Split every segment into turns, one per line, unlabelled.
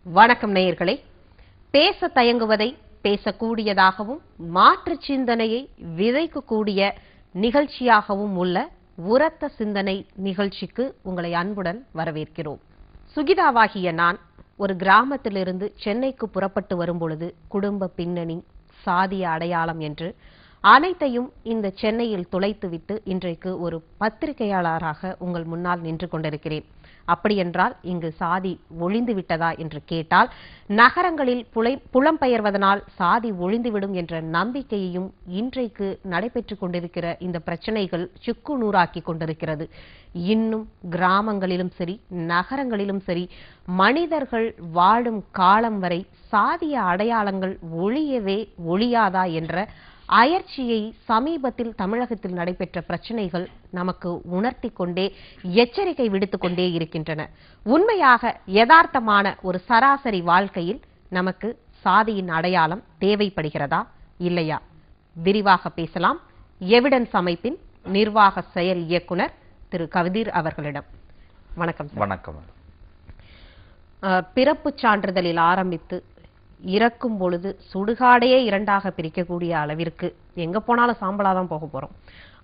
வணக்கம் நேயர்களே. பேச தயங்குவதை பேசக்கூடியதாகவும் மாற்று சிந்தனையை விதைக்கக்கூடிய நிகழ்ச்சியாகவும் உள்ள உரத்த சிந்தனை நிகழ்ச்சிக்கு உங்களை அன்புடன் வரவேற்கிறோம். சுகிதாவாகிய நான் ஒரு கிராமத்திலிருந்து சென்னைக்கு புறப்பட்டு வரும்பொழுது குடும்ப பின்னணி, சாதிய அடையாளம் என்று அனைத்தையும் இந்த சென்னையில் துளைத்துவிட்டு இன்றைக்கு ஒரு பத்திரிகையாளராக உங்கள் முன்னால் நின்று கொண்டிருக்கிறேன். அப்படியென்றால் இங்கு சாதி ஒழிந்து விட்டதா என்று கேட்டால், நகரங்களில் புலம்பெயர்வதனால் சாதி ஒழிந்துவிடும் என்ற நம்பிக்கையையும் இன்றைக்கு நடைபெற்றுக் கொண்டிருக்கிற இந்த பிரச்சனைகள் சுக்கு நூறாக்கி கொண்டிருக்கிறது. இன்னும் கிராமங்களிலும் சரி, நகரங்களிலும் சரி, மனிதர்கள் வாழும் காலம் வரை சாதிய அடையாளங்கள் ஒழியவே ஒழியாதா என்ற அயற்சியை சமீபத்தில் தமிழகத்தில் நடைபெற்ற பிரச்சனைகள் நமக்கு உணர்த்தி கொண்டே, எச்சரிக்கை விடுத்துக் கொண்டே இருக்கின்றன. உண்மையாக யதார்த்தமான ஒரு சராசரி வாழ்க்கையில் நமக்கு சாதியின் அடையாளம் தேவைப்படுகிறதா இல்லையா? விரிவாக பேசலாம். எவிடன்ஸ் அமைப்பின் நிர்வாக செயல் இயக்குனர் திரு கவிதீர் அவர்களிடம். வணக்கம்.
வணக்கம்.
பிறப்பு சான்றிதழில் ஆரம்பித்து இறக்கும் பொழுது சுடுகாடையே இரண்டாக பிரிக்கக்கூடிய அளவிற்கு எங்க போனாலும் சாம்பலாதான் போக போறோம்.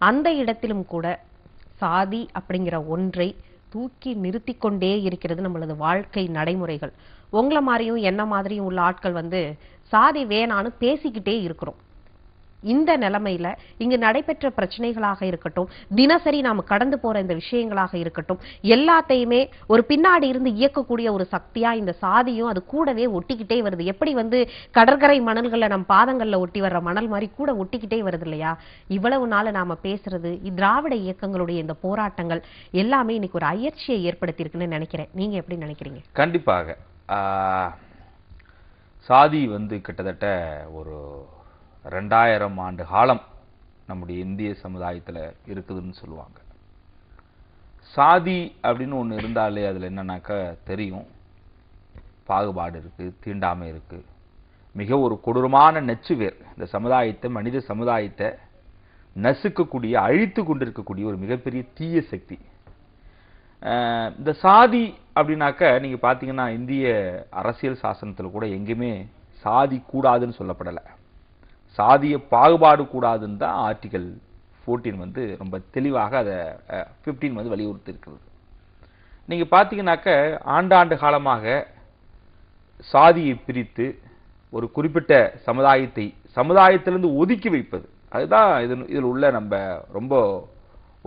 அந்த இடத்திலும் கூட சாதி அப்படிங்கிற ஒன்றை தூக்கி நிறுத்தி கொண்டே இருக்கிறது நம்மளது வாழ்க்கை நடைமுறைகள். உங்களை மாதிரியும் என்ன மாதிரியும் உள்ள ஆட்கள் சாதி வேணான்னு பேசிக்கிட்டே இருக்கிறோம். இந்த நிலைமையில இங்கு நடைபெற்ற பிரச்சனைகளாக இருக்கட்டும், தினசரி நாம கடந்து போற இந்த விஷயங்களாக இருக்கட்டும், எல்லாத்தையுமே ஒரு பின்னாடி இருந்து இயக்கக்கூடிய ஒரு சக்தியா இந்த சாதியும் அது கூடவே ஒட்டிக்கிட்டே வருது. எப்படி கடற்கரை மணல்களை நம் பாதங்கள்ல ஒட்டி வர்ற மணல் மாதிரி கூட ஒட்டிக்கிட்டே வருது இல்லையா? இவ்வளவு நாள் நாம பேசுறது, திராவிட இயக்கங்களுடைய இந்த போராட்டங்கள் எல்லாமே இன்னைக்கு ஒரு அயற்சியை ஏற்படுத்தி இருக்குன்னு நினைக்கிறேன். நீங்க எப்படி நினைக்கிறீங்க?
கண்டிப்பாக சாதி கிட்டத்தட்ட ஒரு 2000 ஆண்டு காலம் நம்முடைய இந்திய சமுதாயத்தில் இருக்குதுன்னு சொல்லுவாங்க. சாதி அப்படின்னு ஒன்று இருந்தாலே அதில் என்னன்னாக்கா தெரியும், பாகுபாடு இருக்கு, தீண்டாமை இருக்கு, மிக ஒரு கொடூரமான நச்சுவேர் இந்த சமுதாயத்தை, மனித சமுதாயத்தை நசுக்கக்கூடிய, அழித்து கொண்டிருக்கக்கூடிய ஒரு மிகப்பெரிய தீய சக்தி இந்த சாதி. அப்படின்னாக்க நீங்க பார்த்தீங்கன்னா இந்திய அரசியல் சாசனத்தில் கூட எங்கேயுமே சாதி கூடாதுன்னு சொல்லப்படலை. சாதிய பாகுபாடு கூடாதுன்னு தான் ஆர்டிகல் 14 ரொம்ப தெளிவாக அதை 15 வலியுறுத்தி இருக்கிறது. நீங்க பார்த்தீங்கன்னாக்க ஆண்டாண்டு காலமாக சாதியை பிரித்து ஒரு குறிப்பிட்ட சமுதாயத்திலிருந்து ஒதுக்கி வைப்பது, அதுதான் இதில் உள்ள நம்ம ரொம்ப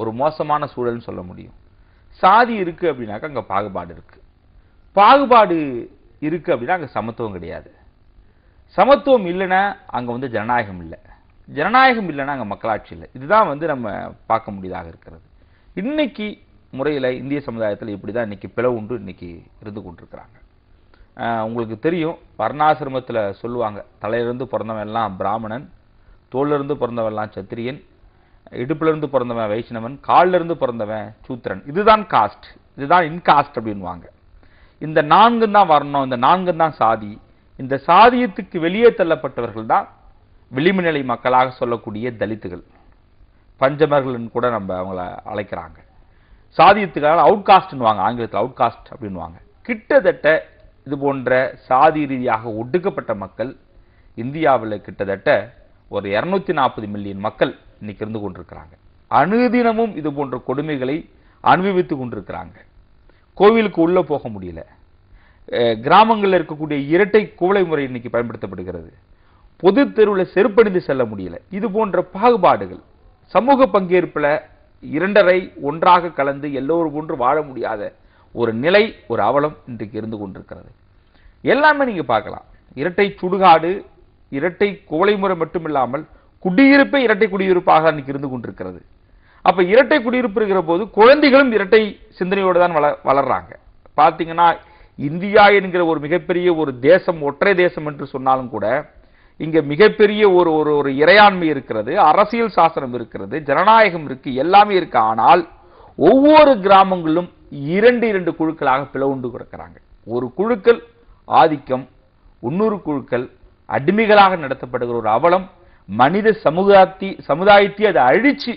ஒரு மோசமான சூழல்னு சொல்ல முடியும். சாதி இருக்கு அப்படின்னாக்க அங்க பாகுபாடு இருக்கு, பாகுபாடு இருக்கு அப்படின்னா அங்க சமத்துவம் கிடையாது, சமத்துவம் இல்லைன்னா அங்க ஜனநாயகம் இல்லை, ஜனநாயகம் இல்லைன்னா அங்க மக்களாட்சி இல்லை. இதுதான் நம்ம பார்க்க முடியதாக இருக்கிறது. இன்னைக்கு முறையில் இந்திய சமுதாயத்தில் இப்படிதான் இன்னைக்கு பிளவு உண்டு இன்னைக்கு இருந்து கொண்டிருக்கிறாங்க. உங்களுக்கு தெரியும், வர்ணாசிரமத்தில் சொல்லுவாங்க, தலையிலிருந்து பிறந்தவன் எல்லாம் பிராமணன், தோளிலிருந்து பிறந்தவன் எல்லாம் சத்திரியன், இடுப்பிலிருந்து பிறந்தவன் வைஷ்ணவன், காலிலிருந்து பிறந்தவன் சூத்திரன். இதுதான் காஸ்ட், இதுதான் இன்காஸ்ட் அப்படின்வாங்க. இந்த 4 தான் வரணும், இந்த 4 தான் சாதி. இந்த சாதியத்துக்கு வெளியே தள்ளப்பட்டவர்கள் தான் விளிம்புநிலை மக்களாக சொல்லக்கூடிய தலித்துகள், பஞ்சமர்கள் கூட நம்ம அவங்கள அழைக்கிறாங்க. சாதியத்துக்காக அவுட்காஸ்ட்னுவாங்க, ஆங்கிலத்தில் அவுட்காஸ்ட் அப்படின்வாங்க. கிட்டத்தட்ட இது போன்ற சாதி ரீதியாக ஒடுக்கப்பட்ட மக்கள் இந்தியாவில் கிட்டத்தட்ட ஒரு 240 மில்லியன் மக்கள் இன்னைக்கு இருந்து கொண்டிருக்கிறாங்க. அனுதினமும் இது போன்ற கொடுமைகளை அனுபவித்துக் கொண்டிருக்கிறாங்க. கோவிலுக்கு உள்ள போக முடியல, கிராமங்களில் இருக்கக்கூடிய இரட்டை குவளை முறை இன்னைக்கு பயன்படுத்தப்படுகிறது, பொது தெருவில் செருப்பணிந்து செல்ல முடியல. இது போன்ற பாகுபாடுகள், சமூக பங்கேற்புல 2.5 ஒன்றாக கலந்து எல்லோரும் ஒன்று வாழ முடியாத ஒரு நிலை, ஒரு அவலம் இன்றைக்கு இருந்து கொண்டிருக்கிறது. எல்லாமே நீங்க பார்க்கலாம். இரட்டை சுடுகாடு, இரட்டை குவளை முறை மட்டுமில்லாமல் குடியிருப்பே இரட்டை குடியிருப்பாக இன்னைக்கு இருந்து கொண்டிருக்கிறது. அப்ப இரட்டை குடியிருப்பு இருக்கிற போது குழந்தைகளும் இரட்டை சிந்தனையோடு தான் வளர்றாங்க. பார்த்தீங்கன்னா இந்தியா என்கிற ஒரு மிகப்பெரிய ஒரு தேசம், ஒற்றை தேசம் என்று சொன்னாலும் கூட இங்க மிகப்பெரிய ஒரு இறையாண்மை இருக்கிறது, அரசியல் சாசனம் இருக்கிறது, ஜனநாயகம் இருக்கு, எல்லாமே இருக்கு. ஆனால் ஒவ்வொரு கிராமங்களும் 2 குழுக்களாக பிளவுண்டு கிடக்கிறாங்க. ஒரு குழுக்கள் ஆதிக்கம், இன்னொரு குழுக்கள் அடிமைகளாக நடத்தப்படுகிற ஒரு அவலம் மனித சமுதாயத்தை அதை அழிச்சு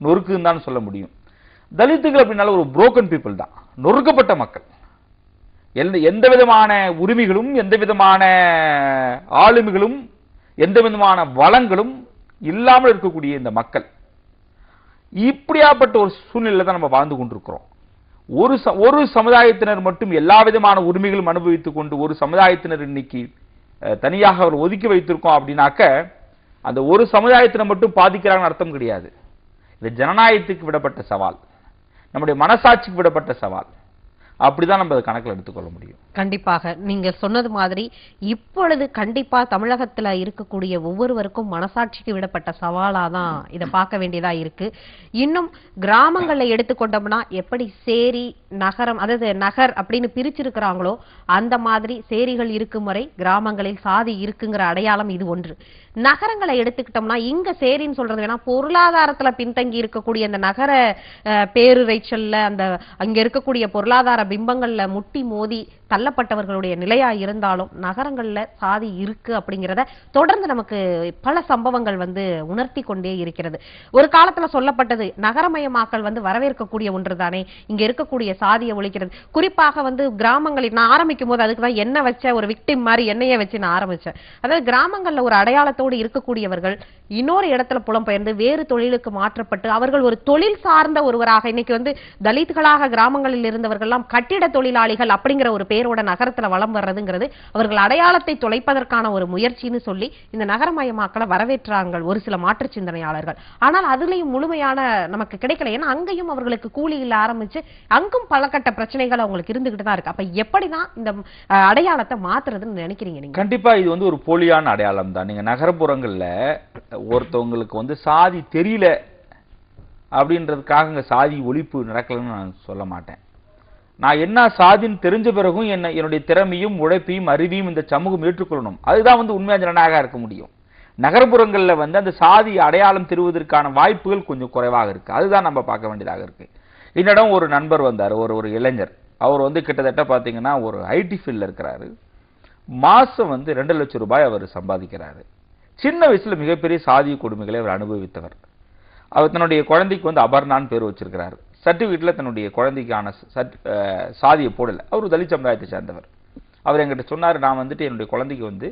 நொறுக்குன்னு தான் சொல்ல முடியும். தலித்துகள் அப்படின்னால ஒரு புரோக்கன் பீப்புள் தான், நொறுக்கப்பட்ட மக்கள். எந்த விதமான உரிமைகளும், எந்த விதமான ஆளுமைகளும், எந்த விதமான வளங்களும் இல்லாமல் இருக்கக்கூடிய இந்த மக்கள், இப்படியாப்பட்ட ஒரு சூழ்நிலையில தான் நம்ம வாழ்ந்து கொண்டிருக்கிறோம். ஒரு சமுதாயத்தினர் மட்டும் எல்லா விதமான உரிமைகளும் அனுபவித்துக் கொண்டு ஒரு சமுதாயத்தினர் இன்னைக்கு தனியாக அவர் ஒதுக்கி வைத்திருக்கோம் அப்படின்னாக்க அந்த ஒரு சமுதாயத்தினர் மட்டும் பாதிக்கிறாங்கன்னு அர்த்தம் கிடையாது. இது ஜனநாயகத்துக்கு விடப்பட்ட சவால், நம்முடைய மனசாட்சிக்கு விடப்பட்ட சவால். அப்படிதான் நம்ம கணக்கில் எடுத்துக்கொள்ள முடியும்.
கண்டிப்பாக நீங்க சொன்னது மாதிரி இப்பொழுது கண்டிப்பா தமிழகத்துல இருக்கக்கூடிய ஒவ்வொருவருக்கும் மனசாட்சிக்கு விடப்பட்ட சவாலா தான் இதை பார்க்க வேண்டியதா இருக்கு. இன்னும் கிராமங்கள்ல எடுத்துக்கொண்டோம்னா எப்படி சேரி நகரம், அதாவது நகர் அப்படின்னு பிரிச்சிருக்கிறாங்களோ அந்த மாதிரி சேரிகள் இருக்கும் வரை கிராமங்களில் சாதி இருக்குங்கிற அடையாளம் இது ஒன்று. நகரங்களை எடுத்துக்கிட்டோம்னா இங்க சேரின்னு சொல்றது வேணா பொருளாதாரத்துல பின்தங்கி இருக்கக்கூடிய அந்த நகர பேருரைச்சல்ல அந்த அங்க இருக்கக்கூடிய பொருளாதார பிம்பங்கள்ல முட்டி மோதி தள்ளப்பட்டவர்களுடைய நிலையா இருந்தாலும் நகரங்கள்ல சாதி இருக்கு அப்படிங்கிறத தொடர்ந்து நமக்கு பல சம்பவங்கள் உணர்த்தி கொண்டே இருக்கிறது. ஒரு காலத்துல சொல்லப்பட்டது நகரமயமாக்கல் வரவேற்கக்கூடிய ஒன்றுதானே, இங்க இருக்கக்கூடிய சாதியை ஒழிக்கிறது. குறிப்பாக கிராமங்களில் நான் ஆரம்பிக்கும் போது அதுக்குதான் என்ன வச்ச ஒரு விக்டிம் மாதிரி என்னையே வச்சு நான் ஆரம்பிச்சேன். அதாவது கிராமங்கள்ல ஒரு அடையாளத்தோடு இருக்கக்கூடியவர்கள் இன்னொரு இடத்துல புலம்பெயர்ந்து வேறு தொழிலுக்கு மாற்றப்பட்டு அவர்கள் ஒரு தொழில் சார்ந்த ஒருவராக இன்னைக்கு தலித்களாக கிராமங்களில் இருந்தவர்கள் எல்லாம் கட்டிட தொழிலாளிகள் அப்படிங்கிற ஒரு பேரோட நகரத்துல வலம் வர்றதுங்கிறது அவர்கள் அடையாளத்தை தொலைப்பதற்கான ஒரு முயற்சின்னு சொல்லி இந்த நகரமயமாக்கலை வரவேற்றாங்க ஒரு சில மாற்று சிந்தனையாளர்கள். ஆனால் அதுலயும் முழுமையான நமக்கு கிடைக்கல. ஏன்னா அங்கேயும் அவர்களுக்கு கூலி இல்ல ஆரம்பிச்சு அங்கும் பலகட்ட பிரச்சனைகள் அவங்களுக்கு இருந்துகிட்டு தான் இருக்கு. அப்ப எப்படிதான் இந்த அடையாளத்தை மாத்துறதுன்னு நினைக்கிறீங்க நீங்க?
கண்டிப்பா இது ஒரு போலியான அடையாளம் தான். நீங்க நகரப்புறங்கள்ல ஒருத்தவங்களுக்கு சாதி தெரியல அப்படின்றதுக்காக சாதி ஒழிப்பு நடக்கலன்னு நான் சொல்ல மாட்டேன். நான் என்ன சாதின்னு தெரிஞ்ச பிறகும் என்னுடைய திறமையும் உழைப்பையும் அறிவியும் இந்த சமூகம் ஏற்றுக்கொள்ளணும். அதுதான் உண்மையா ஜனநாயகம் இருக்க முடியும். நகர்ப்புறங்கள்ல அந்த சாதி அடையாளம் தெரிவதற்கான வாய்ப்புகள் கொஞ்சம் குறைவாக இருக்கு. அதுதான் நம்ம பார்க்க வேண்டியதாக இருக்கு. என்னிடம் ஒரு நண்பர் வந்தார், ஒரு இளைஞர். அவர் கிட்டத்தட்ட பாத்தீங்கன்னா ஒரு ஐடி ஃபீல்ட்ல இருக்கிறாரு. மாசம் 2 லட்சம் ரூபாய் அவர் சம்பாதிக்கிறாரு. சின்ன வயசுல மிகப்பெரிய சாதிய கொடுமைகளை அவர் அனுபவித்தவர். அவர் தன்னுடைய குழந்தைக்கு அபர்ணான்னு பேர் வச்சிருக்கிறார். சர்டிபிகேட்ல தன்னுடைய குழந்தைக்கான சாதியை போடல. அவர் தலித் சமுதாயத்தை சேர்ந்தவர். அவர் என்கிட்ட சொன்னார், நான் என்னுடைய குழந்தைக்கு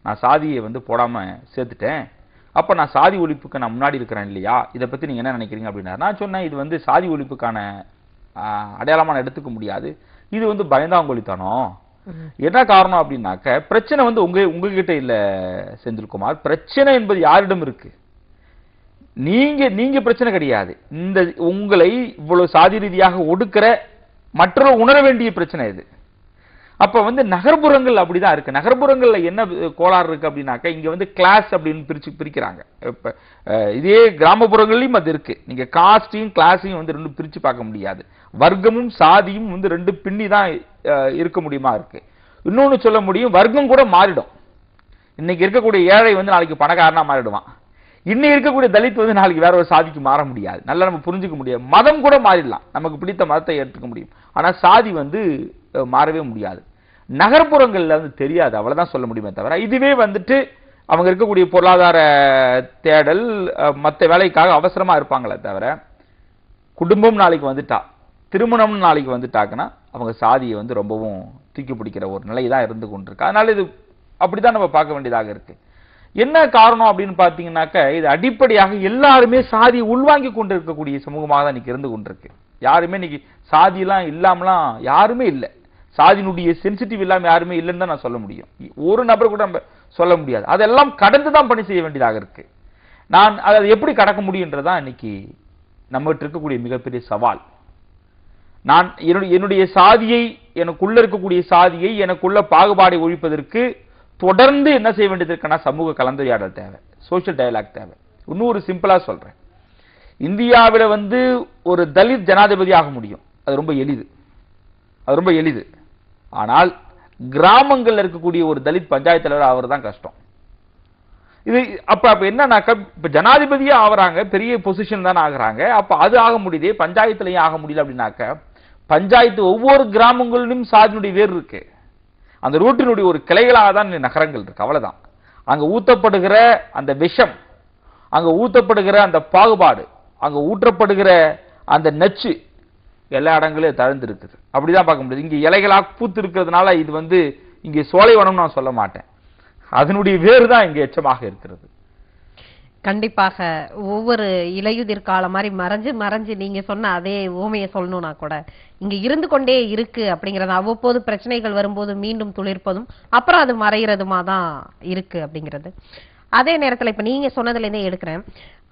நான் சாதியை போடாம சேர்த்துட்டேன். அப்ப நான் சாதி ஒழிப்புக்கு நான் முன்னாடி இருக்கிறேன் இல்லையா, இதை பத்தி நீங்க என்ன நினைக்கிறீங்க அப்படின்னா, நான் சொன்னேன் இது சாதி ஒழிப்புக்கான அடையாளமான எடுத்துக்க முடியாது. இது பயந்தாங்கொழித்தனம். என்ன காரணம் அப்படின்னாக்க பிரச்சனை உங்ககிட்ட இல்ல செந்தில்குமார். பிரச்சனை என்பது யாரிடம் இருக்கு? நீங்க பிரச்சனை கிடையாது. இந்த உங்களை இவ்வளவு சாதி ரீதியாக ஒடுக்கிற மற்றொரு உணர வேண்டிய பிரச்சனை இது. அப்ப நகர்ப்புறங்கள் அப்படிதான் இருக்கு. நகர்ப்புறங்கள்ல என்ன கோளாறு இருக்கு அப்படின்னாக்க இங்க கிளாஸ் அப்படின்னு பிரிக்கிறாங்க. இப்ப இதே கிராமப்புறங்களையும் அது இருக்கு. நீங்க காஸ்டையும் கிளாஸையும் ரெண்டு பிரிச்சு பார்க்க முடியாது. வர்க்கமும் சாதியும் ரெண்டு பின்னி தான் இருக்க முடியுமா இருக்கு. இன்னொன்னு சொல்ல முடியும், வர்க்கம் கூட மாறிடும். இன்னைக்கு இருக்கக்கூடிய ஏழை நாளைக்கு பணக்காரனா மாறிடுவான். இன்னும் இருக்கக்கூடிய தலித் நாளைக்கு வேற ஒரு சாதிக்கு மாற முடியாது. நல்லா நம்ம புரிஞ்சுக்க முடியாது. மதம் கூட மாறிடலாம், நமக்கு பிடித்த மதத்தை ஏற்றுக்க முடியும். ஆனா சாதி மாறவே முடியாது. நகர்ப்புறங்கள்ல தெரியாது, அவ்வளவுதான் சொல்ல முடியுமே தவிர இதுவே அவங்க இருக்கக்கூடிய பொருளாதார தேடல் மற்ற வேலைக்காக அவசரமா இருப்பாங்களே தவிர குடும்பம் நாளைக்கு வந்துட்டா, திருமணம் நாளைக்கு வந்துட்டாங்கன்னா அவங்க சாதியை ரொம்பவும் தூக்கி பிடிக்கிற ஒரு நிலை தான் இருந்து கொண்டிருக்கு. அதனால இது அப்படிதான் நம்ம பார்க்க வேண்டியதாக இருக்கு. என்ன காரணம் அப்படின்னு பாத்தீங்கன்னாக்க இது அடிப்படையாக எல்லாருமே சாதியை உள்வாங்கி கொண்டு இருக்கக்கூடிய சமூகமாக தான் இன்னைக்கு இருந்து கொண்டிருக்கு. யாருமே இன்னைக்கு சாதியெல்லாம் இல்லாமலாம் யாருமே இல்லை. சாதியினுடைய சென்சிட்டிவ் இல்லாம யாருமே இல்லைன்னு தான் நான் சொல்ல முடியும். ஒரு நபர் கூட நம்ம சொல்ல முடியாது. அதெல்லாம் கடந்து தான் பணி செய்ய வேண்டியதாக இருக்கு. நான் அதை எப்படி கடக்க முடியுன்றதான் இன்னைக்கு நம்மகிட்ட இருக்கக்கூடிய மிகப்பெரிய சவால். நான் என்னுடைய சாதியை, எனக்குள்ள இருக்கக்கூடிய சாதியை, எனக்குள்ள பாகுபாடை ஒழிப்பதற்கு தொடர்ந்து என்ன செய்ய வேண்டியது இருக்குன்னா சமூக கலந்துரையாடல் தேவை, சோசியல் டயலாக் தேவை. இன்னொரு சிம்பிளா சொல்றேன், இந்தியாவில் ஒரு தலித் ஜனாதிபதி ஆக முடியும். அது ரொம்ப எளிது, அது ரொம்ப எளிது. ஆனால் கிராமங்கள்ல இருக்கக்கூடிய ஒரு தலித் பஞ்சாயத்து தலைவர் அவர் தான் கஷ்டம். இது அப்ப என்னன்னாக்கா இப்ப ஜனாதிபதியே ஆகுறாங்க, பெரிய பொசிஷன் தானே ஆகுறாங்க. அப்ப அது ஆக முடியுதே, பஞ்சாயத்துலயும் ஆக முடியல அப்படின்னாக்க பஞ்சாயத்து ஒவ்வொரு கிராமங்களிலும் சாதியினுடைய வேர் இருக்கு. அந்த ரூட்டினுடைய ஒரு கிளைகளாக தான் நகரங்கள் இருக்கு, அவ்வளவுதான். அங்க ஊத்தப்படுகிற அந்த விஷம், அங்க ஊத்தப்படுகிற அந்த பாகுபாடு, அங்க ஊற்றப்படுகிற அந்த நச்சு, எல்லா இடங்களையும் தழுந்து இருக்குது. அப்படிதான் பார்க்க முடியுது. இங்க இலைகளாக பூத்து இருக்கிறதுனால இது வந்து இங்கே சோலைவனம் நான் சொல்ல மாட்டேன். அதனுடைய வேறு தான் இங்க எச்சமாக இருக்கிறது.
கண்டிப்பாக ஒவ்வொரு இலையுதிர் காலம் மாதிரி மறைஞ்சு மறைஞ்சு நீங்க சொன்ன அதே ஓமையை சொல்லணும்னா கூட இங்க இருந்து கொண்டே இருக்கு அப்படிங்கறது, அவ்வப்போது பிரச்சனைகள் வரும்போது மீண்டும் துளிர்ப்பதும் அப்புறம் அது மறைகிறதுமா தான் இருக்கு அப்படிங்கிறது. அதே நேரத்துல இப்ப நீங்க சொன்னதுல இருந்தே எடுக்கிறேன்,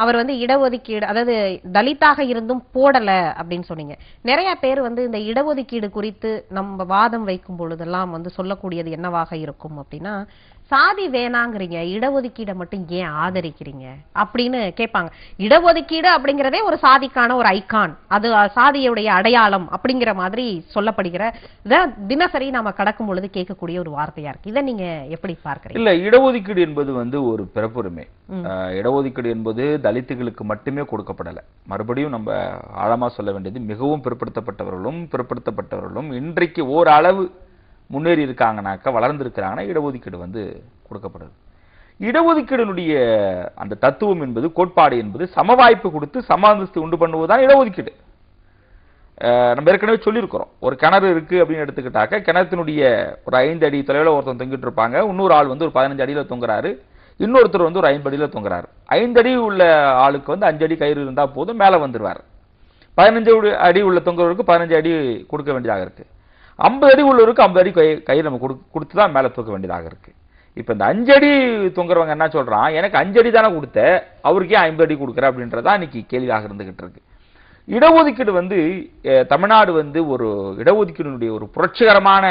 அவர் வந்து இடஒதுக்கீடு, அதாவது தலித்தாக இருந்தும் போடல அப்படின்னு சொன்னீங்க. நிறைய பேர் வந்து இந்த இடஒதுக்கீடு குறித்து நம்ம வாதம் வைக்கும் பொழுதெல்லாம் வந்து சொல்லக்கூடியது என்னவாக இருக்கும் அப்படின்னா, சாதி வேணாங்கிறீங்க, இடஒதுக்கீடை மட்டும் ஏன் ஆதரிக்கிறீங்க அப்படின்னு கேட்பாங்க. இடஒதுக்கீடு அப்படிங்கிறதே ஒரு சாதிக்கான ஒரு ஐகான், அது சாதியுடைய அடையாளம் அப்படிங்கிற மாதிரி சொல்லப்படுகிற தினசரி நாம கடக்கும் பொழுது கேட்கக்கூடிய ஒரு வார்த்தையா இருக்கு. இதை நீங்க எப்படி பார்க்கறீங்க?
இல்ல, இடஒதுக்கீடு என்பது வந்து ஒரு பிறப்புரிமை. இடஒதுக்கீடு என்பது தலித்துகளுக்கு மட்டுமே கொடுக்கப்படல. மறுபடியும் நம்ம ஆழமா சொல்ல வேண்டியது, மிகவும் பிற்படுத்தப்பட்டவர்களும் இன்றைக்கு ஓரளவு முன்னேறி இருக்காங்கனாக்கா, வளர்ந்து இருக்கிறாங்கன்னா இடஒதுக்கீடு வந்து கொடுக்கப்படுது. இடஒதுக்கீடுனுடைய அந்த தத்துவம் என்பது, கோட்பாடு என்பது சமவாய்ப்பு கொடுத்து சம அந்தஸ்து உண்டு பண்ணுவதுதான் இடஒதுக்கீடு. நம்ம ஏற்கனவே சொல்லியிருக்கிறோம், ஒரு கிணறு இருக்கு அப்படின்னு எடுத்துக்கிட்டாக்க, கிணத்தினுடைய ஒரு 5 அடி தொலைவில் ஒருத்தன் தொங்கிட்டு இருப்பாங்க, இன்னொரு ஆள் வந்து ஒரு 15 அடியில தொங்குறாரு, இன்னொருத்தர் வந்து ஒரு 50 அடியில தொங்குறாரு. 5 அடி உள்ள ஆளுக்கு வந்து 5 அடி கயிறு இருந்தா போதும், மேல வந்துருவார். 15 அடி உள்ள தொங்குறவருக்கு 15 அடி கொடுக்க வேண்டியதாக இருக்கு. 50 அடி உள்ளவருக்கு 50 அடி கயிறு நம்ம கொடுத்து தான் மேல தூக்க வேண்டியதாக இருக்கு. இப்ப இந்த 5 அடி தொங்குறவங்க என்ன சொல்றான், எனக்கு 5 அடி தானே கொடுத்த, அவருக்கே 50 அடி கொடுக்குற அப்படின்றதான் இன்னைக்கு கேள்வியாக இருந்துகிட்டு இருக்கு. இடஒதுக்கீடு வந்து தமிழ்நாடு வந்து ஒரு இடஒதுக்கீடுடைய ஒரு புரட்சிகரமான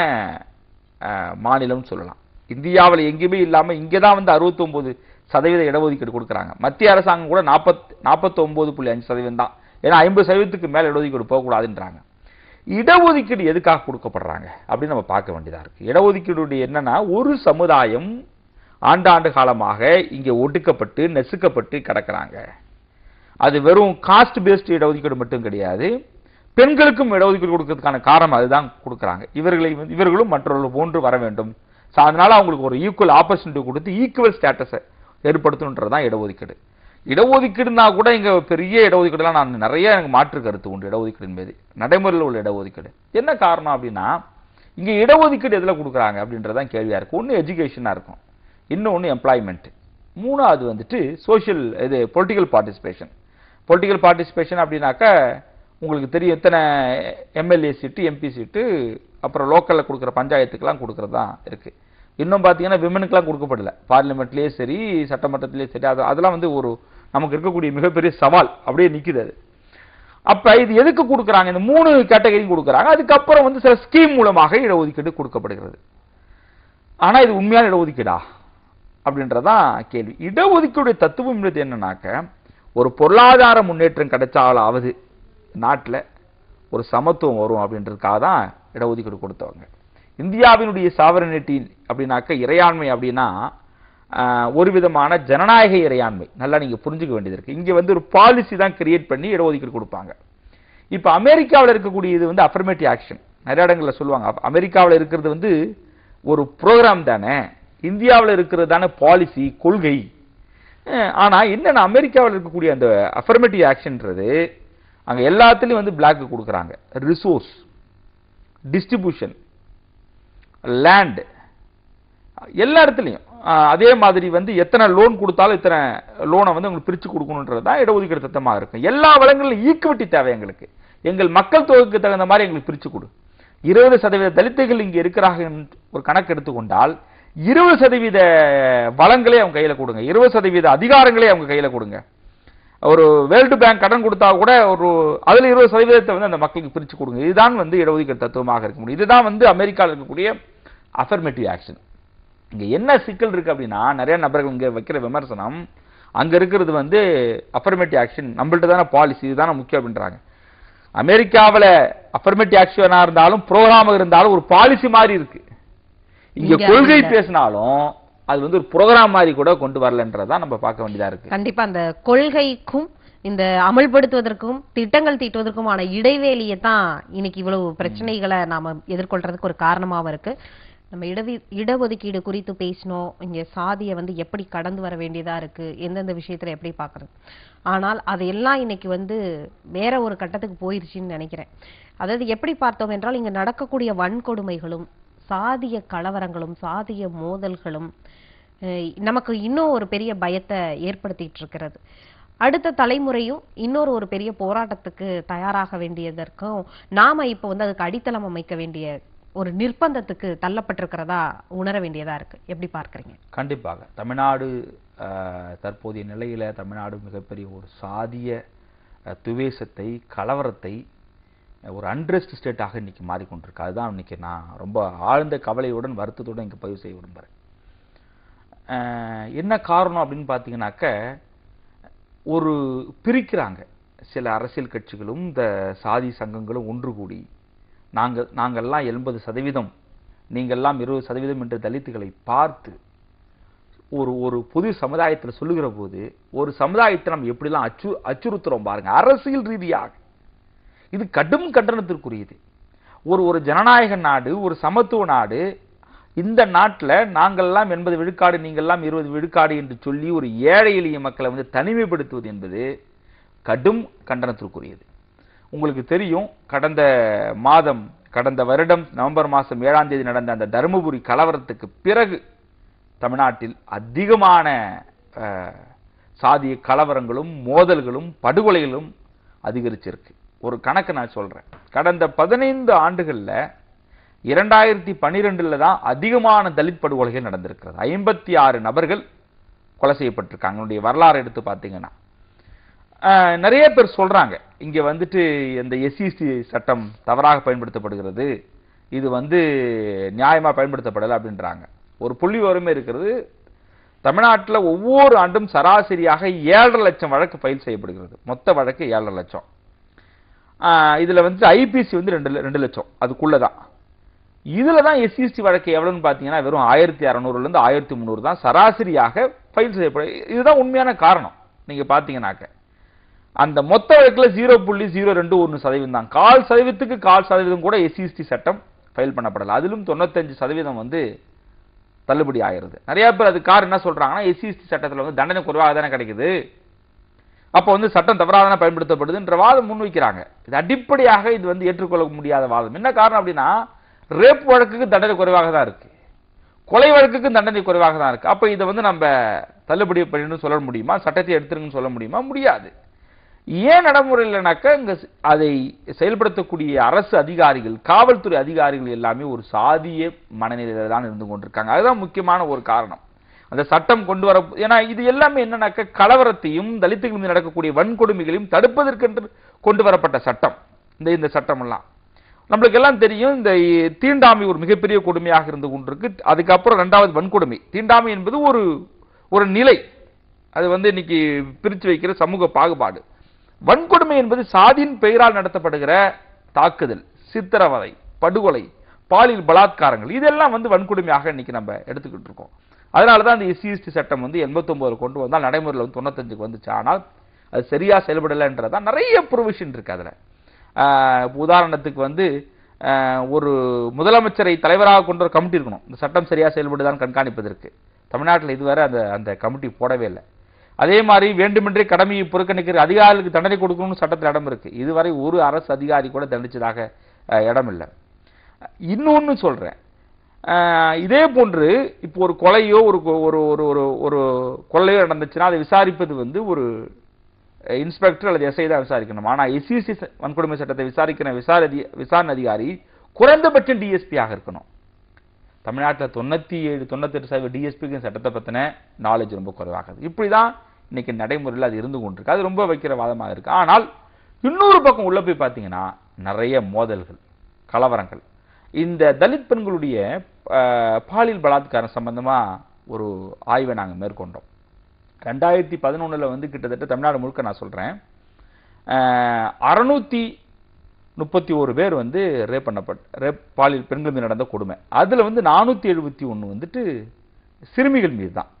மாநிலம் சொல்லலாம். இந்தியாவில் எங்கேயுமே இல்லாம இங்கதான் வந்து 69% இடஒதுக்கீடு கொடுக்குறாங்க. மத்திய அரசாங்கம் கூட 49.5% தான். ஏன்னா 50%க்கு மேல இடஒதுக்கீடு போகக்கூடாதுன்றாங்க. இடஒதுக்கீடு எதுக்காக கொடுக்கப்படுறாங்க அப்படின்னு நம்ம பார்க்க வேண்டியதா இருக்கு. இடஒதுக்கீடு என்னன்னா, ஒரு சமுதாயம் ஆண்டாண்டு காலமாக இங்க ஒடுக்கப்பட்டு நெசுக்கப்பட்டு கிடக்கிறாங்க. அது வெறும் காஸ்ட் பேஸ்ட் இடஒதுக்கீடு மட்டும் கிடையாது, பெண்களுக்கும் இடஒதுக்கீடு கொடுக்கறதுக்கான காரணம் அதுதான் கொடுக்குறாங்க. இவர்களும் மற்றவர்கள் போன்று வர வேண்டும், அதனால அவங்களுக்கு ஒரு ஈக்குவல் ஆப்பர்ச்சுனிட்டி கொடுத்து ஈக்குவல் ஸ்டேட்டஸை ஏற்படுத்தணுன்றதுதான் இடஒதுக்கீடு. இடஒதுக்கீடுனா கூட இங்க பெரிய இடஒதுக்கீடுலாம் நான் நிறைய எனக்கு மாற்று கருத்து உண்டு. இடஒதுக்கீடு மீது நடைமுறையில் உள்ள இடஒதுக்கீடு என்ன காரணம் அப்படின்னா, இங்க இடஒதுக்கீடு எதுல கொடுக்குறாங்க அப்படின்றதான் கேள்வியா இருக்கு. ஒன்னு எஜுகேஷனா இருக்கும், இன்னொன்னு எம்ப்ளாய்மெண்ட், மூணாவது வந்துட்டு சோசியல் இது பொலிட்டிக்கல் பார்ட்டிசிபேஷன். பொலிட்டிக்கல் பார்ட்டிசிபேஷன் அப்படின்னாக்க உங்களுக்கு தெரியும், எத்தனை எம்எல்ஏ சீட்டு, எம்பி சீட்டு, அப்புறம் லோக்கல்ல கொடுக்குற பஞ்சாயத்துக்கெல்லாம் கொடுக்கறது தான் இருக்கு. இன்னும் பார்த்தீங்கன்னா விமனுக்குலாம் கொடுக்கப்படல, பார்லிமெண்ட்லேயே சரி சட்டமன்றத்திலேயே சரி. அதெல்லாம் வந்து ஒரு நமக்கு இருக்கக்கூடிய மிகப்பெரிய சவால் அப்படியே நிக்குது அது. அப்ப இது எதுக்கு கொடுக்குறாங்க, இந்த 3 கேட்டகரி கொடுக்குறாங்க. அதுக்கப்புறம் வந்து சில ஸ்கீம் மூலமாக இடஒதுக்கீடு கொடுக்கப்படுகிறது. ஆனா இது உண்மையான இடஒதுக்கீடா அப்படின்றதான் கேள்வி. இடஒதுக்கீடு தத்துவம் என்னன்னாக்க, ஒரு பொருளாதார முன்னேற்றம் கிடைச்சாலாவது நாட்டில் ஒரு சமத்துவம் வரும் அப்படின்றதுக்காக தான் இடஒதுக்கீடு கொடுத்தவங்க. இந்தியாவினுடைய சாவரனிட்டி அப்படின்னாக்க, இறையாண்மை அப்படின்னா ஒரு விதமான ஜனநாயக இறையாண்மை. நல்லா நீங்க புரிஞ்சுக்க வேண்டியது இருக்கு. இங்க வந்து ஒரு பாலிசி தான் கிரியேட் பண்ணி இடஒதுக்கீடு கொடுப்பாங்க. இப்ப அமெரிக்காவில் இருக்கக்கூடிய இது வந்து அஃபர்மேட்டிவ் ஆக்ஷன். நிறைய இடங்கள்ல சொல்லுவாங்க, அமெரிக்காவில் இருக்கிறது வந்து ஒரு ப்ரோக்ராம் தானே, இந்தியாவில் இருக்கிறது தானே பாலிசி கொள்கை. ஆனா என்னன்னா, அமெரிக்காவில் இருக்கக்கூடிய அந்த அஃபர்மேட்டிவ் ஆக்ஷன்ன்றது அங்க எல்லாத்துலயும் வந்து பிளாக் கொடுக்குறாங்க. ரிசோர்ஸ் டிஸ்ட்ரிபியூஷன், லேண்ட், எல்லா இடத்துலையும் அதே மாதிரி வந்து எத்தனை லோன் கொடுத்தாலும் இத்தனை லோனை வந்து உங்களுக்கு பிரிச்சு கொடுக்கணுன்றது தான் இடஒதுக்கீடு திட்டமாக இருக்கும். எல்லா வளங்களிலும் ஈக்குவிட்டி தேவை எங்களுக்கு, எங்கள் மக்கள் தொகைக்கு தகுந்த மாதிரி எங்களுக்கு பிரிச்சு கொடு. 20% தலித்துகள் இங்க இருக்கிறாங்க ஒரு கணக்கு எடுத்துக்கொண்டால் 20% வளங்களே அவங்க கையில கொடுங்க, 20% அதிகாரங்களே அவங்க கையில கொடுங்க. ஒரு வேர்ல்டு பேங்க் கடன் கொடுத்தா கூட ஒரு அதுல 20% வந்து அந்த மக்களுக்கு பிரிச்சு கொடுங்க. இதுதான் வந்து இடஒதுக்கீடு தத்துவமாக இருக்க முடியும். இதுதான் வந்து அமெரிக்காவில் இருக்கக்கூடிய அஃபர்மேட்டிவ் ஆக்ஷன். இங்க என்ன சிக்கல் இருக்கு அப்படின்னா, நிறைய நபர்கள் இங்க வைக்கிற விமர்சனம், அங்க இருக்கிறது வந்து அஃபர்மேட்டிவ் ஆக்ஷன் நம்மள்ட்ட தானே பாலிசி, இதுதானே முக்கியம் அப்படின்றாங்க. அமெரிக்காவில் அஃபர்மேட்டிவ் ஆக்ஷனா இருந்தாலும் ப்ரோக்ராம் இருந்தாலும் ஒரு பாலிசி மாதிரி இருக்கு. இங்க கொள்கை பேசினாலும் அது வந்து ஒரு ப்ரோக்ராம் மாதிரி கூட கொண்டு வரலன்றதா நம்ம பார்க்க வேண்டியதா இருக்கு.
கண்டிப்பா அந்த கொள்கைக்கும் இந்த அமல்படுத்துவதற்கும் திட்டங்கள் தீட்டுவதற்குமான இடைவேளியை தான் இன்னைக்கு இவ்வளவு பிரச்சனைகளை நாம எதிர்கொள்றதுக்கு ஒரு காரணமாவும் இருக்கு. நம்ம இடஒதுக்கீடு குறித்து பேசினோம், இங்க சாதியை வந்து எப்படி கடந்து வர வேண்டியதா இருக்கு, எந்தெந்த விஷயத்துல எப்படி பாக்குறது. ஆனால் அதையெல்லாம் இன்னைக்கு வந்து வேற ஒரு கட்டத்துக்கு போயிருச்சுன்னு நினைக்கிறேன். அதாவது எப்படி பார்த்தோம் என்றால் இங்க நடக்கக்கூடிய வன்கொடுமைகளும் சாதிய கலவரங்களும் சாதிய மோதல்களும் நமக்கு இன்னும் ஒரு பெரிய பயத்தை ஏற்படுத்திட்டு இருக்கிறது. அடுத்த தலைமுறையும் இன்னொரு ஒரு பெரிய போராட்டத்துக்கு தயாராக வேண்டியதற்கும் நாம இப்ப வந்து அதுக்கு அடித்தளம் அமைக்க வேண்டிய ஒரு நிர்பந்தத்துக்கு தள்ளப்பட்டிருக்கிறதா உணர வேண்டியதா இருக்கு. எப்படி பார்க்கறீங்க?
கண்டிப்பாக தமிழ்நாடு தற்போதைய நிலையில தமிழ்நாடு மிகப்பெரிய ஒரு சாதிய துவேஷத்தை, கலவரத்தை, ஒரு அன்ரெஸ்ட் ஸ்டேட்டாக இன்னைக்கு மாறிக்கொண்டிருக்கு. அதுதான் இன்னைக்கு நான் ரொம்ப ஆழ்ந்த கவலையுடன் வருத்தத்துடன் இங்கே பதிவு செய்ய விரும்புகிறேன். என்ன காரணம் அப்படின்னு பார்த்தீங்கன்னாக்க, ஒரு பிரிக்கிறாங்க சில அரசியல் கட்சிகளும் இந்த சாதி சங்கங்களும் ஒன்று கூடி நாங்கள்லாம் 80%, நீங்கள்லாம் 20% என்ற தலித்துகளை பார்த்து ஒரு புது சமுதாயத்தில் சொல்லுகிற போது, ஒரு சமுதாயத்தை நம்ம எப்படிலாம் அச்சுறுத்துறோம் பாருங்க. அரசியல் ரீதியாக இது கடும் கண்டனத்திற்குரியது. ஒரு ஜனநாயக நாடு, ஒரு சமத்துவ நாடு, இந்த நாட்டில் நாங்கள்லாம் 80 விழுக்காடு, நீங்கள்லாம் 20 விழுக்காடு என்று சொல்லி ஒரு ஏழை எளிய மக்களை வந்து தனிமைப்படுத்துவது என்பது கடும் கண்டனத்திற்குரியது. உங்களுக்கு தெரியும், கடந்த வருடம் நவம்பர் மாதம் 7ஆம் தேதி நடந்த அந்த தருமபுரி கலவரத்துக்கு பிறகு தமிழ்நாட்டில் அதிகமான சாதிய கலவரங்களும் மோதல்களும் படுகொலைகளும் அதிகரிச்சிருக்கு. ஒரு கணக்கு நான் சொல்றேன். கடந்த 15 ஆண்டுகள்ல 2012 தான் அதிகமான தலித் படுகொலைகள் நடந்திருக்கிறது. 56 நபர்கள் கொலை செய்யப்பட்டிருக்காங்க. என்னுடைய வரலாறு எடுத்து பார்த்தீங்கன்னா நிறைய பேர் சொல்றாங்க, இங்க வந்துட்டு இந்த எஸ்சிஎஸ்டி சட்டம் தவறாக பயன்படுத்தப்படுகிறது, இது வந்து நியாயமா பயன்படுத்தப்படலை அப்படின்றாங்க. ஒரு புள்ளி விவரமே இருக்கிறது. தமிழ்நாட்டில் ஒவ்வொரு ஆண்டும் சராசரியாக 7.5 லட்சம் வழக்கு ஃபைல் செய்யப்படுகிறது. மொத்த வழக்கு 7.5 லட்சம். இதுல வந்து ஐபிசி வந்து 2 லட்சம் அதுக்குள்ளதான். இதுல தான் எஸ்சிஎஸ்டி வழக்கு எவ்வளவுன்னு பாத்தீங்கன்னா வெறும் 1600 இருந்து 1300 தான் சராசரியாக ஃபைல் செய்யப்படும். இதுதான் உண்மையான காரணம். நீங்க பாத்தீங்கன்னாக்க அந்த மொத்த வழக்குல 0.021% தான். 0.25% கூட எஸ்சிஎஸ்டி சட்டம் ஃபைல் பண்ணப்படல. அதிலும் 95% வந்து தள்ளுபடி ஆயிருது. நிறைய பேர் அது காரணம் என்ன சொல்றாங்கன்னா, எஸ்சிஎஸ்டி சட்டத்தில் வந்து தண்டனை குறைவாக தானே கிடைக்குது, அப்போ வந்து சட்டம் தவறாக தானே பயன்படுத்தப்படுதுன்ற வாதம் முன்வைக்கிறாங்க. இது அடிப்படையாக இது வந்து ஏற்றுக்கொள்ள முடியாத வாதம். என்ன காரணம் அப்படின்னா, ரேப் வழக்குக்கு தண்டனை குறைவாக தான் இருக்கு, கொலை வழக்குக்கு தண்டனை குறைவாக தான் இருக்கு. அப்ப இதை வந்து நம்ம தள்ளுபடி பண்ணணும்னு சொல்ல முடியுமா? சட்டத்தை எடுத்துருங்கன்னு சொல்ல முடியுமா? முடியாது. ஏன் நடைமுறையில்னாக்க, இங்க அதை செயல்படுத்தக்கூடிய அரசு அதிகாரிகள், காவல்துறை அதிகாரிகள் எல்லாமே ஒரு சாதிய மனநிலையில தான் இருந்து கொண்டிருக்காங்க. அதுதான் முக்கியமான ஒரு காரணம். அந்த சட்டம் கொண்டு வர, ஏன்னா இது எல்லாமே என்னன்னாக்க கலவரத்தையும் தலித்துகள் மீது நடக்கக்கூடிய வன்கொடுமைகளையும் தடுப்பதற்கென்று கொண்டு வரப்பட்ட சட்டம். இந்த சட்டம் எல்லாம் நம்மளுக்கு எல்லாம் தெரியும். இந்த தீண்டாமை ஒரு மிகப்பெரிய கொடுமையாக இருந்து கொண்டிருக்கு. அதுக்கப்புறம் 2வது வன்கொடுமை. தீண்டாமை என்பது ஒரு நிலை, அது வந்து இன்னைக்கு பிரித்து வைக்கிற சமூக பாகுபாடு. வன்கொடுமை என்பது சாதியின் பெயரால் நடத்தப்படுகிற தாக்குதல், சித்திரவதை, படுகொலை, பாலியல் பலாத்காரங்கள், இதெல்லாம் வந்து வன்கொடுமையாக இன்னைக்கு நம்ம எடுத்துக்கிட்டு இருக்கோம். அதனாலதான் அந்த எஸ்சிஎஸ்டி சட்டம் வந்து 89 கொண்டு வந்தால் நடைமுறையில் வந்து 95 வந்துச்சு. ஆனால் அது சரியா செயல்படலைன்றதான் நிறைய ப்ரொவிஷன் இருக்கு அதுல. உதாரணத்துக்கு வந்து ஒரு முதலமைச்சரை தலைவராக கொண்ட ஒரு கமிட்டி இருக்கணும், இந்த சட்டம் சரியா செயல்படுதான் கண்காணிப்பதற்கு. தமிழ்நாட்டில் இதுவரை அந்த கமிட்டி போடவே இல்லை. அதே மாதிரி வேண்டுமென்றே கடமையை புறக்கணிக்கிற அதிகாரிகளுக்கு தண்டனை கொடுக்கணும்னு சட்டத்தில் இடம் இருக்கு. இதுவரை ஒரு அரசு அதிகாரி கூட தண்டிச்சதாக இடம் இல்லை. இன்னொன்னு சொல்றேன், இதே போன்று இப்போ ஒரு கொலையோ ஒரு கொலையோ நடந்துச்சுன்னா அதை விசாரிப்பது வந்து ஒரு இன்ஸ்பெக்டர் அல்லது எஸ்ஐ தான் விசாரிக்கணும். ஆனா எஸ்சிஎஸ்டி வன்கொடுமை சட்டத்தை விசாரிக்கிற விசாரணை அதிகாரி குறைந்தபட்சம் டிஎஸ்பியாக இருக்கணும். தமிழ்நாட்டில் 97-98% டிஎஸ்பிக்கு சட்டத்தை பத்தின நாலேஜ் ரொம்ப குறைவாகுது. இப்படிதான் இன்னைக்கு நடைமுறையில் அது இருந்து கொண்டிருக்கு. அது ரொம்ப வைக்கிற வாதமாக இருக்கு. ஆனால் இன்னொரு பக்கம் உள்ள போய் பார்த்தீங்கன்னா நிறைய மோதல்கள், கலவரங்கள். இந்த தலித் பெண்களுடைய பாலியல் பலாத்காரம் சம்பந்தமா ஒரு ஆய்வை நாங்கள் மேற்கொண்டோம். 2011 வந்து கிட்டத்தட்ட தமிழ்நாடு முழுக்க நான் சொல்றேன் 631 பேர் வந்து ரேப் பாலியல் பெண்கள் மீது நடந்த கொடுமை. அதுல வந்து 471 வந்துட்டு சிறுமிகள் மீது தான்.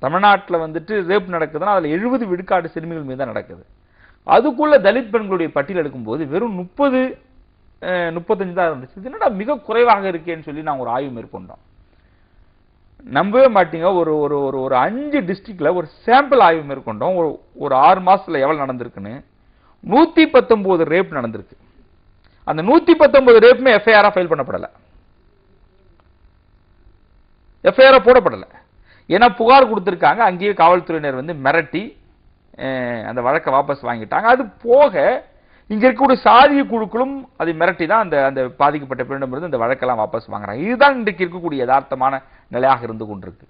தமிழ்நாட்டில் வந்துட்டு ரேப் நடக்குதுன்னா அதுல 70 விழுக்காடு சிறுமிகள் மீது தான் நடக்குது. அதுக்குள்ள தலித் பெண்களுடைய பட்டியல் எடுக்கும்போது வெறும் 30-35 தான் இருந்துச்சு. இது என்னடா மிக குறைவாக இருக்கேன்னு சொல்லி நாங்கள் ஒரு ஆய்வு மேற்கொண்டோம். நம்பவே மாட்டீங்க, ஒரு 5 டிஸ்ட்ரிக்ட்ல ஒரு சாம்பிள் ஆய்வு மேற்கொண்டோம். ஒரு 6 மாசத்துல எவ்வளவு நடந்திருக்குன்னு. 119 ரேப் நடந்திருக்கு. அந்த 119 ரேப்புமே எஃப்ஐஆர் ஃபைல் பண்ணப்படல, எஃப்ஐஆர் போடப்படல. ஏன்னா புகார் கொடுத்திருக்காங்க, அங்கேயே காவல்துறையினர் வந்து மிரட்டி அந்த வழக்கை வாபஸ் வாங்கிட்டாங்க. அது போக இங்க இருக்கக்கூடிய சாதிய குழுக்களும் அதை மிரட்டி தான் அந்த பாதிக்கப்பட்ட பெண்ணிடமிருந்து அந்த வழக்கெல்லாம் வாபஸ் வாங்குறாங்க. இதுதான் இன்றைக்கு இருக்கக்கூடிய யதார்த்தமான நிலையாக இருந்து கொண்டிருக்கு.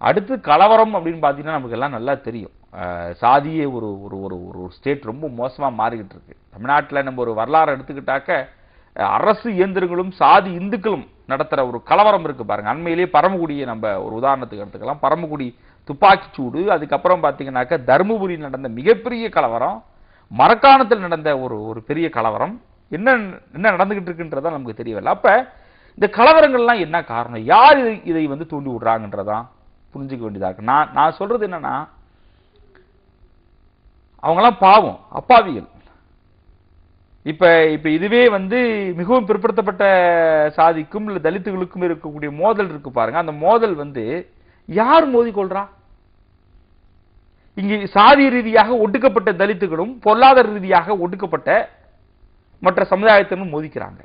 அடுத்து கலவரம் அப்படின்னு பார்த்தீங்கன்னா நமக்கு எல்லாம் நல்லா தெரியும். சாதியே ஒரு ஒரு ஒரு ஒரு ஸ்டேட் ரொம்ப மோசமா மாறிக்கிட்டு இருக்கு. தமிழ்நாட்டில் நம்ம ஒரு வரலாறு எடுத்துக்கிட்டாக்க அரசு இயந்திரங்களும் சாதி இந்துக்களும் நடத்துற ஒரு கலவரம் இருக்கு பாருங்க. அண்மையிலேயே பரமக்குடியை நம்ம ஒரு உதாரணத்துக்கு எடுத்துக்கலாம். பரமக்குடி துப்பாக்கி சூடு, அதுக்கப்புறம் பார்த்தீங்கன்னாக்க தருமபுரியில் நடந்த மிகப்பெரிய கலவரம், மரக்காணத்தில் நடந்த ஒரு பெரிய கலவரம், என்ன நடந்துகிட்டு இருக்குன்றதா நமக்கு தெரியவில்லை. அப்ப இந்த கலவரங்கள்லாம் என்ன காரணம், யார் இதை வந்து தூண்டி விடுறாங்கன்றதான் புரிஞ்சுக்க வேண்டியதா இருக்கு. நான் சொல்றது என்னன்னா, அவங்கெல்லாம் பாவம், அப்பாவிகள். இப்ப இதுவே வந்து மிகவும் பிற்படுத்தப்பட்ட சாதிக்கும் இல்ல தலித்துகளுக்கும் இருக்கக்கூடிய மோதல் இருக்கு பாருங்க. அந்த மோதல் வந்து யார் மோதிக்கொள்றா? இங்கு சாதி ரீதியாக ஒடுக்கப்பட்ட தலித்துகளும் பொருளாதார ரீதியாக ஒடுக்கப்பட்ட மற்ற சமுதாயத்தினரும் மோதிக்கிறாங்க.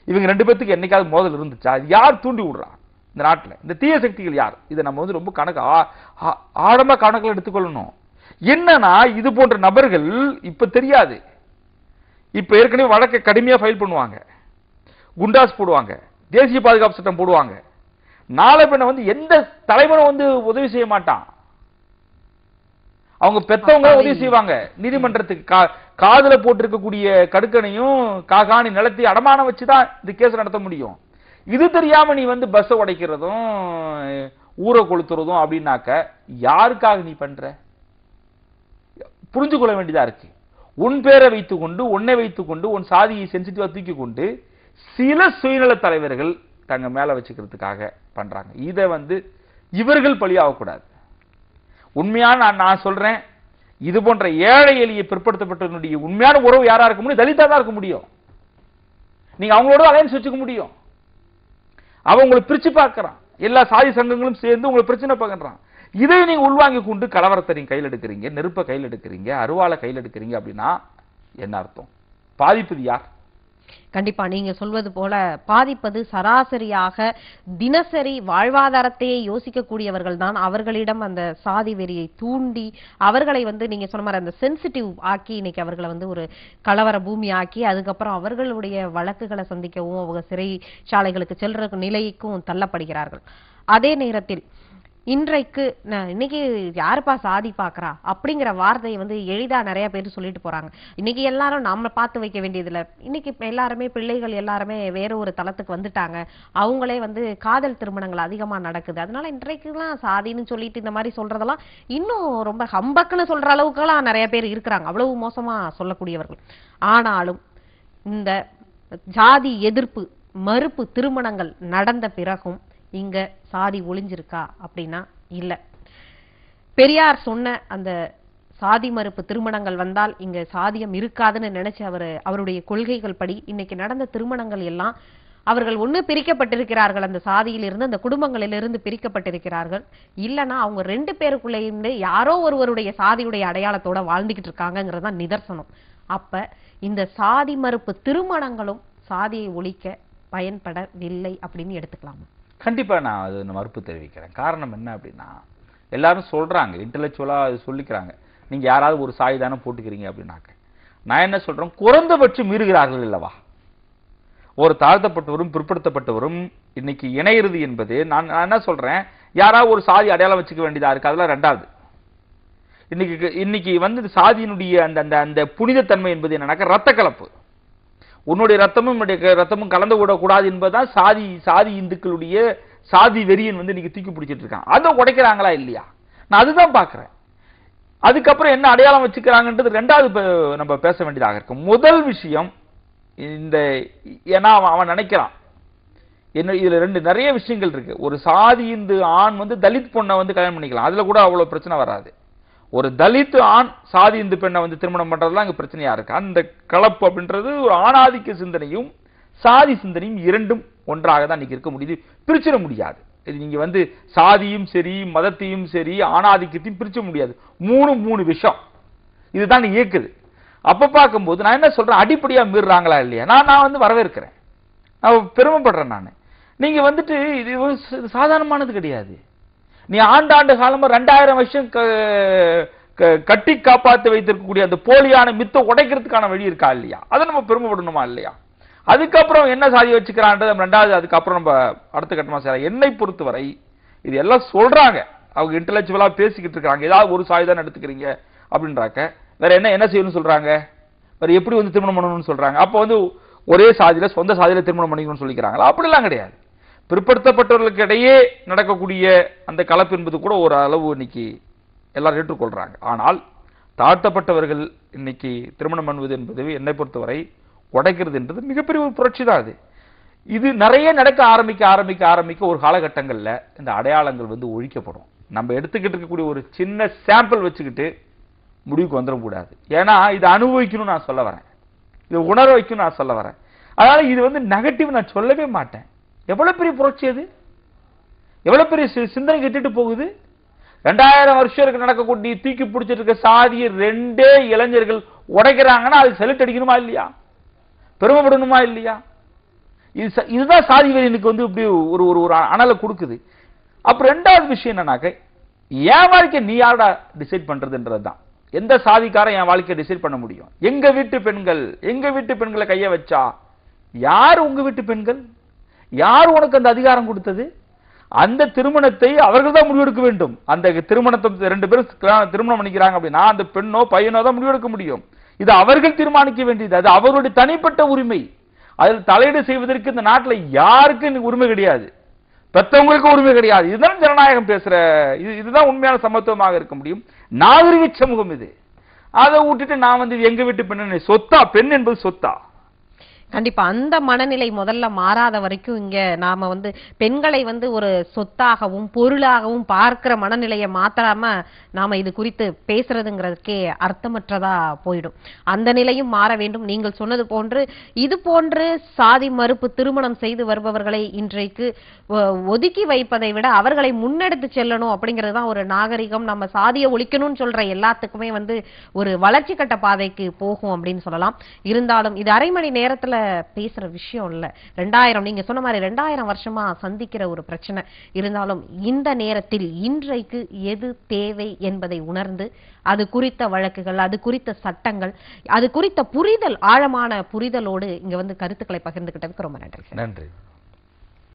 இவங்க ரெண்டு பேத்துக்கு என்னைக்காவது மோதல் இருந்துச்சா? யார் தூண்டி விடுறா இந்த நாட்டில்? இந்த தீய சக்திகள் யார்? இதை நம்ம வந்து ரொம்ப ஆழமா கணக்கில் எடுத்துக்கொள்ளணும். என்னன்னா இது போன்ற நபர்கள் இப்ப தெரியாது, இப்ப ஏற்கனவே வழக்கை கடுமையா ஃபைல் பண்ணுவாங்க, குண்டாஸ் போடுவாங்க, தேசிய பாதுகாப்பு சட்டம் போடுவாங்க. நாளை பின்ன வந்து எந்த தலைவனும் வந்து உதவி செய்ய மாட்டான், அவங்க பெத்தவங்க உதவி செய்வாங்க. நீதிமன்றத்துக்கு காதுல போட்டிருக்கக்கூடிய கடுக்கனையும் காகாணி நிலத்தை அடமானம் வச்சுதான் இந்த கேஸ் நடத்த முடியும். இது தெரியாம நீ வந்து பஸ் உடைக்கிறதும் ஊரை கொளுத்துறதும் அப்படின்னாக்க யாருக்காக நீ பண்ற? புரிஞ்சு கொள்ள வேண்டியதா இருக்கு. உன் பேரை வைத்துக் கொண்டு, உன்னை வைத்துக் கொண்டு, உன் சாதியை சென்சிட்டிவா தூக்கி கொண்டு சில சுயநல தலைவர்கள் தங்க மேல வச்சுக்கிறதுக்காக பண்றாங்க. இதை வந்து இவர்கள் பழியாகக்கூடாது. உண்மையான நான் சொல்றேன், இது போன்ற ஏழை எளிய பிற்படுத்தப்பட்டவனுடைய உண்மையான உறவு யாரா இருக்க முடியும்? தலிதா தான் இருக்க முடியும். நீங்க அவங்களோட அலையன்ஸ் வச்சுக்க முடியும். அவன் உங்களை பிரிச்சு பார்க்கறான், எல்லா சாதி சங்கங்களும் சேர்ந்து உங்களை பிரச்சனை பார்க்கறான். இதை நீங்க உள்வாங்கி கொண்டு கலவரத்தை நீங்க கையில் எடுக்கிறீங்க, நெருப்பை கையில் எடுக்கிறீங்க, அருவாளை கையில் எடுக்கிறீங்க அப்படின்னா என்ன அர்த்தம்? பாதிப்பது யார்?
கண்டிப்பா நீங்க சொல்வது போல பாதிப்பது சராசரியாக தினசரி வாழ்வாதாரத்தையே யோசிக்கக்கூடியவர்கள் தான். அவர்களிடம் அந்த சாதி வெறியை தூண்டி அவர்களை வந்து நீங்க சொன்ன மாதிரி அந்த சென்சிட்டிவ் ஆக்கி இன்னைக்கு அவர்களை வந்து ஒரு கலவர பூமி ஆக்கி அதுக்கப்புறம் அவர்களுடைய வழக்குகளை சந்திக்கவும் அவங்க சிறைச்சாலைகளுக்கு செல்ற நிலைக்கும் தள்ளப்படுகிறார்கள். அதே நேரத்தில் இன்றைக்கு இன்னைக்கு யாருப்பா சாதி பாக்குறா அப்படிங்கிற வார்த்தையை வந்து எளிதா நிறைய பேர் சொல்லிட்டு போறாங்க. இன்னைக்கு எல்லாரும் நாம பார்த்து வைக்க வேண்டியதுல, இன்னைக்கு எல்லாருமே பிள்ளைகள் எல்லாருமே வேற ஒரு தளத்துக்கு வந்துட்டாங்க. அவங்களே வந்து காதல் திருமணங்கள் அதிகமா நடக்குது. அதனால இன்றைக்குலாம் சாதின்னு சொல்லிட்டு இந்த மாதிரி சொல்றதெல்லாம் இன்னும் ரொம்ப ஹம்பக்குன்னு சொல்ற அளவுக்குலாம் நிறைய பேர் இருக்கிறாங்க, அவ்வளவு மோசமா சொல்லக்கூடியவர்கள். ஆனாலும் இந்த ஜாதி எதிர்ப்பு மறுப்பு திருமணங்கள் நடந்த பிறகும் இங்க சாதி ஒளிஞ்சிருக்கா அப்படின்னா இல்ல. பெரியார் சொன்ன அந்த சாதி மறுப்பு திருமணங்கள் வந்தால் இங்க சாதியம் இருக்காதுன்னு நினைச்சு அவருடைய கொள்கைகள் படி இன்னைக்கு நடந்த திருமணங்கள் எல்லாம் அவர்கள் ஒண்ணு பிரிக்கப்பட்டிருக்கிறார்கள், அந்த சாதியிலிருந்து அந்த குடும்பங்களிலிருந்து பிரிக்கப்பட்டிருக்கிறார்கள். இல்லைன்னா அவங்க ரெண்டு பேருக்குள்ளே இருந்து யாரோ ஒருவருடைய சாதியுடைய அடையாளத்தோட வாழ்ந்துகிட்டு இருக்காங்கிறதுதான் நிதர்சனம். அப்ப இந்த சாதி மறுப்பு திருமணங்களும் சாதியை ஒழிக்க பயன்படவில்லை அப்படின்னு எடுத்துக்கலாம்.
கண்டிப்பா நான் அது மறுப்பு தெரிவிக்கிறேன். காரணம் என்ன அப்படின்னா, எல்லாரும் சொல்றாங்க, இன்டெலெக்சுவலா அது சொல்லிக்கிறாங்க, நீங்க யாராவது ஒரு சாதி தானே போட்டுக்கிறீங்க அப்படின்னாக்க. நான் என்ன சொல்றேன், குறைந்தபட்சம் மீறுகிறார்கள் இல்லவா? ஒரு தாழ்த்தப்பட்டவரும் பிற்படுத்தப்பட்டவரும் இன்னைக்கு இணையிறது என்பது, நான் என்ன சொல்றேன், யாராவது ஒரு சாதி அடையாளம் வச்சுக்க வேண்டியதா இருக்கு, அதெல்லாம் ரெண்டாவது. இன்னைக்கு வந்து சாதியினுடைய அந்த அந்த புனிதத்தன்மை என்பது என்னன்னாக்க ரத்த கலப்பு. உன்னுடைய ரத்தமும் என்னுடைய ரத்தமும் கலந்து விடக்கூடாது என்பதுதான் சாதி இந்துக்களுடைய சாதி வெறியன் வந்து இன்னைக்கு தூக்கி பிடிச்சிட்டு இருக்கான். அதை உடைக்கிறாங்களா இல்லையா? நான் அதுதான் பாக்குறேன். அதுக்கப்புறம் என்ன அடையாளம் வச்சுக்கிறாங்கன்றது ரெண்டாவது நம்ம பேச வேண்டியதாக இருக்கு. முதல் விஷயம் இந்த, ஏன்னா அவன் நினைக்கிறான், என்ன இதுல நிறைய விஷயங்கள் இருக்கு. ஒரு சாதி இந்து ஆண் வந்து தலித் பொண்ணை வந்து கல்யாணம் பண்ணிக்கலாம், அதுல கூட அவ்வளவு பிரச்சனை வராது. ஒரு தலித் ஆண் சாதி இந்து பெண்ணை வந்து திருமணம் பண்றதுலாம் இங்க பிரச்சனையா இருக்கு. அந்த கலப்பு அப்படின்றது ஒரு ஆணாதிக்க சிந்தனையும் சாதி சிந்தனையும் இரண்டும் ஒன்றாக தான் இன்னைக்கு இருக்க முடியுது, பிரிச்சிட முடியாது. இது நீங்க வந்து சாதியும் சரி மதத்தையும் சரி ஆணாதிக்கத்தையும் பிரிச்ச முடியாது. மூணு விஷயம் இதுதான் இயக்குது. அப்ப பார்க்கும்போது நான் என்ன சொல்றேன், அடிப்படையா மீறுறாங்களா இல்லையா, நான் வந்து வரவேற்கிறேன், நான் பெருமைப்படுறேன். நான் நீங்க வந்துட்டு இது சாதாரணமானது கிடையாது. நீ ஆண்டாண்டு காலமா 2000 வருஷம் கட்டி காப்பாற்றி வைத்திருக்கக்கூடிய அந்த போலியான மித்தை உடைக்கிறதுக்கான வழி இருக்கா இல்லையா, அதை நம்ம பெருமைப்படணுமா இல்லையா? அதுக்கப்புறம் என்ன சாதி வச்சுக்கிறான்றது ரெண்டாவது, அதுக்கப்புறம் நம்ம அடுத்த கட்டமா செய்யலாம். என்னை பொறுத்தவரை இது எல்லாம் சொல்றாங்க, அவங்க இன்டெலெக்சுவலா பேசிக்கிட்டு இருக்காங்க, ஏதாவது ஒரு சாதி தான் எடுத்துக்கிறீங்க அப்படின்றாக்க, வேற என்ன செய்யணும்னு சொல்றாங்க, வேற எப்படி வந்து திருமணம் பண்ணணும்னு சொல்றாங்க. அப்ப வந்து ஒரே சாதியில சொந்த சாதியில திருமணம் பண்ணிக்கணும்னு சொல்லிக்கிறாங்களா? அப்படிலாம் கிடையாது. பிற்படுத்தப்பட்டவர்களுக்கு இடையே நடக்கக்கூடிய அந்த கலப்பு என்பது கூட ஒரு அளவு இன்னைக்கு எல்லாரும் ஏற்றுக்கொள்றாங்க. ஆனால் தாழ்த்தப்பட்டவர்கள் இன்னைக்கு திருமணம் பண்ணுவது என்பது என்னை பொறுத்தவரை உடைக்கிறது என்றது மிகப்பெரிய ஒரு புரட்சி தான். இது நிறைய நடக்க ஆரம்பிக்க ஒரு காலகட்டங்கள்ல இந்த அடையாளங்கள் வந்து ஒழிக்கப்படும். நம்ம எடுத்துக்கிட்டு இருக்கக்கூடிய ஒரு சின்ன சாம்பிள் வச்சுக்கிட்டு முடிவுக்கு வந்துடக்கூடாது. ஏன்னா இது அனுபவிக்கணும்னு நான் சொல்ல வரேன், இது உணர வைக்கணும் நான் சொல்ல வரேன். அதனால இது வந்து நெகட்டிவ் நான் சொல்லவே மாட்டேன். எவ்வளவு பெரிய புரட்சி அது, எவ்வளவு பெரிய சிந்தனை கெட்டுட்டு போகுது. 2000 வருஷத்துக்கு நடக்கக்கூடிய தூக்கி பிடிச்சிட்டு இருக்க சாதியை 2 இளைஞர்கள் உடைக்கிறாங்கன்னா அது செலுத்து அடிக்கணுமா இல்லையா, பெருமைப்படணுமா இல்லையா? இதுதான் சாதி வெறியனுக்கு வந்து இப்படி ஒரு அனலை கொடுக்குது. அப்புறம் ரெண்டாவது விஷயம் என்னன்னாக்க, என் வாழ்க்கை நீ யாரா டிசைட் பண்றதுன்றதுதான். எந்த சாதிக்காரன் என் வாழ்க்கையை டிசைட் பண்ண முடியும்? எங்க வீட்டு பெண்களை கைய வச்சா யார் உங்க வீட்டு பெண்கள்? யார் உனக்கு அந்த அதிகாரம் கொடுத்தது? அந்த திருமணத்தை அவர்கள் தான் முடிவெடுக்க வேண்டும். அந்த திருமணத்தை 2 பேரும் திருமணம் பண்ணிக்கிறாங்க அப்படின்னா அந்த பெண்ணோ பையனோ தான் முடிவெடுக்க முடியும். இது அவர்கள் தீர்மானிக்க வேண்டியது, அது அவர்களுடைய தனிப்பட்ட உரிமை. அதில் தலையீடு செய்வதற்கு இந்த நாட்டில் யாருக்கும் உரிமை கிடையாது, பெற்றவங்களுக்கு உரிமை கிடையாது. இதுதான் ஜனநாயகம் பேசுற, இதுதான் உண்மையான சமத்துவமாக இருக்க முடியும். நாகரிக சமூகம் இது. அதை விட்டுட்டு நான் வந்து எங்க வீட்டு பெண் சொத்தா, பெண் என்பது சொத்தா?
கண்டிப்பா அந்த மனநிலை முதல்ல மாறாத வரைக்கும் இங்க நாம வந்து பெண்களை வந்து ஒரு சொத்தாகவும் பொருளாகவும் பார்க்கிற மனநிலையை மாத்தாம நாம இது குறித்து பேசுறதுங்கிறதுக்கே அர்த்தமற்றதா போயிடும். அந்த நிலையும் மாற வேண்டும். நீங்கள் சொன்னது போன்று இது போன்று சாதி மறுப்பு திருமணம் செய்து வருபவர்களை இன்றைக்கு ஒதுக்கி வைப்பதை விட அவர்களை முன்னெடுத்து செல்லணும் அப்படிங்கிறது தான் ஒரு நாகரிகம். நம்ம சாதியை ஒழிக்கணும்னு சொல்ற எல்லாத்துக்குமே வந்து ஒரு வளர்ச்சி கட்ட பாதைக்கு போகும் அப்படின்னு சொல்லலாம். இருந்தாலும் இது அரை மணி நேரத்துல பேசுற விஷயம் இல்ல. 2000 நீங்க சொன்ன மாதிரி 2000 வருஷமா சந்திக்கிற ஒரு பிரச்சனை. இருந்தாலும் இந்த நேரத்தில் இன்றைக்கு எது தேவை என்பதை உணர்ந்து அது குறித்த வழக்குகள், அது குறித்த சட்டங்கள், அது குறித்த புரிதல், ஆழமான புரிதலோடு இங்க வந்து கருத்துக்களை பகிர்ந்துகிட்டதுக்கு ரொம்ப நன்றி.
நன்றி.